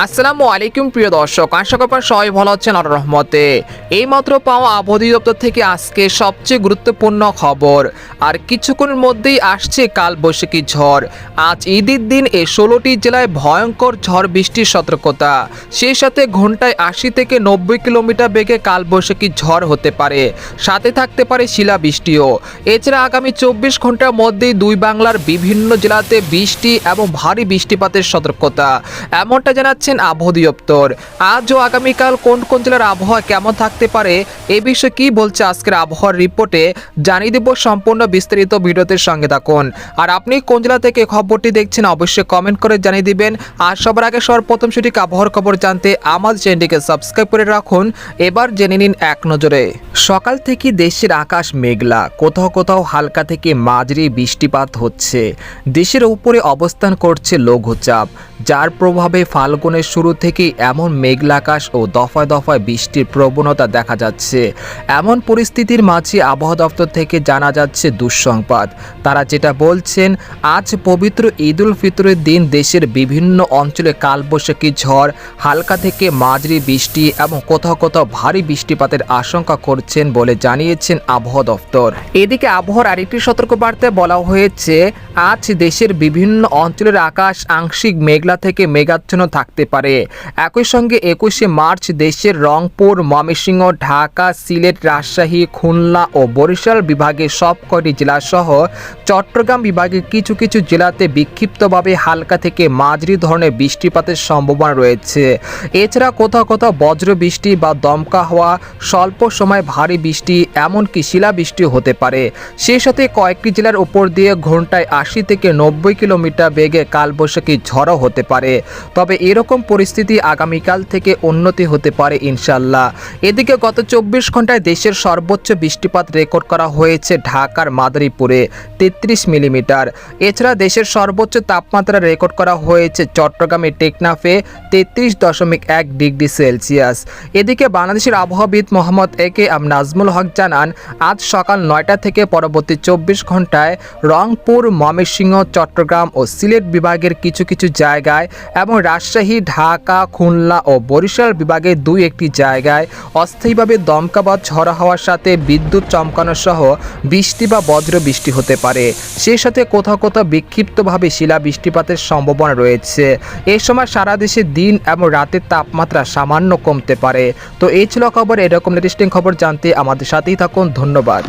আসসালামু আলাইকুম প্রিয় দর্শক, আশা করি আপনারা সবাই ভালো আছেন আল্লাহর রহমতে। এইমাত্র পাওয়া আবহাওয়া দপ্তর থেকে আজকে সবচেয়ে গুরুত্বপূর্ণ খবর। আর কিছুক্ষণের মধ্যেই আসছে কালবৈশাখী ঝড়। আজ ঈদের দিন এই 16টি জেলায় ভয়ঙ্কর ঝড় বৃষ্টির সতর্কতা। সেই সাথে ঘন্টায় 80 থেকে 90 কিলোমিটার বেগে কালবৈশাখী ঝড় হতে পারে, সাথে থাকতে পারে শিলাবৃষ্টিও। এছাড়া আগামী 24 ঘন্টার মধ্যেই দুই বাংলার বিভিন্ন জেলাতে বৃষ্টি এবং ভারী বৃষ্টিপাতের সতর্কতা, এমনটা জানাচ্ছে আবহাওয়া দপ্তর। আজ ও আগামীকাল কোন কোন জেলার আবহাওয়া কেমন থাকতে পারে এই বিষয়ে কি বলছে আজকের আবহাওয়ার রিপোর্টে জানিয়ে দেব। সম্পূর্ণ বিস্তারিত ভিডিওতে সঙ্গে থাকুন। আর আপনি কোন জেলা থেকে খবরটি দেখছেন অবশ্যই কমেন্ট করে জানিয়ে দিবেন। আর সবার আগে সর্বপ্রথম সঠিক আবহাওয়ার খবর জানতে আমাদের চ্যানেলটিকে সাবস্ক্রাইব করে রাখুন। এবার জেনে নিন এক নজরে। সকাল থেকে দেশের আকাশ মেঘলা, কোথাও কোথাও হালকা থেকে মাঝারি বৃষ্টিপাত হচ্ছে। দেশের উপরে অবস্থান করছে লঘুচাপ, যার প্রভাবে ফাল্গুনের শুরু থেকেই এমন মেঘলা আকাশ ও দফায় দফায় বৃষ্টির প্রবণতা দেখা যাচ্ছে। এমন পরিস্থিতির মাঝে আবহাওয়া দপ্তর থেকে জানা যাচ্ছে দুঃসংবাদ। তারা যেটা বলছেন, আজ পবিত্র ঈদ উল ফিতরের দিন দেশের বিভিন্ন অঞ্চলে কালবৈশাখী ঝড়, হালকা থেকে মাঝারি বৃষ্টি এবং কোথাও কোথাও ভারী বৃষ্টিপাতের আশঙ্কা করছেন বলে জানিয়েছেন আবহাওয়া দপ্তর। এদিকে আবহাওয়ার আরেকটি সতর্কবার্তায় বলা হয়েছে, আজ দেশের বিভিন্ন অঞ্চলের আকাশ আংশিক মেঘলা থেকে মেঘাচ্ছন্ন থাকতে পারে। একই সঙ্গে 21শে মার্চ দেশের রংপুর, ময়মনসিংহ, ঢাকা, সিলেট, রাজশাহী, খুলনা ও বরিশাল বিভাগের সবকটি জেলাসহ চট্টগ্রাম বিভাগের কিছু কিছু জেলাতে বিক্ষিপ্তভাবে হালকা থেকে মাঝারি ধরনের বৃষ্টিপাতের সম্ভাবনা রয়েছে। এছাড়া কোথাও কোথাও বজ্র বৃষ্টি বা দমকা হওয়া, স্বল্প সময় ভারী বৃষ্টি, এমনকি শিলাবৃষ্টি হতে পারে। সেই সাথে কয়েকটি জেলার উপর দিয়ে ঘন্টায় 80 থেকে 90 কিলোমিটার বেগে কালবৈশাখী ঝড়ও হতে পারে। তবে এরকম পরিস্থিতি আগামীকাল থেকে উন্নতি হতে পারে ইনশাল্লাহ। এদিকে গত 24 ঘন্টায় দেশের সর্বোচ্চ বৃষ্টিপাত রেকর্ড করা হয়েছে ঢাকার মাদারীপুরে 33 মিলিমিটার। এছাড়া দেশের সর্বোচ্চ তাপমাত্রা রেকর্ড করা হয়েছে চট্টগ্রামের টেকনাফে 33.1 ডিগ্রি সেলসিয়াস। এদিকে বাংলাদেশের আবহাওয়াবিদ মোহাম্মদ এ.কে.এম নাজমুল হক জানান, আজ সকাল 9টা থেকে পরবর্তী 24 ঘন্টায় রংপুর, ময়মনসিংহ, চট্টগ্রাম ও সিলেট বিভাগের কিছু কিছু জায়গায় এবং রাজশাহী, ঢাকা, খুলনা ও বরিশাল বিভাগের 2-1টি জায়গায় অস্থায়ীভাবে দমকা বা ঝড়ো হওয়ার সাথে বিদ্যুৎ চমকানো সহ বৃষ্টি বা বজ্র বৃষ্টি হতে পারে। সেই সাথে কোথাও কোথাও বিক্ষিপ্তভাবে শিলা বৃষ্টিপাতের সম্ভাবনা রয়েছে। এই সময় সারা দেশে দিন এবং রাতের তাপমাত্রা সামান্য কমতে পারে। তো এই ছিল খবর। এরকম লেটেস্টিং খবর জানতে আমাদের সাথেই থাকুন। ধন্যবাদ।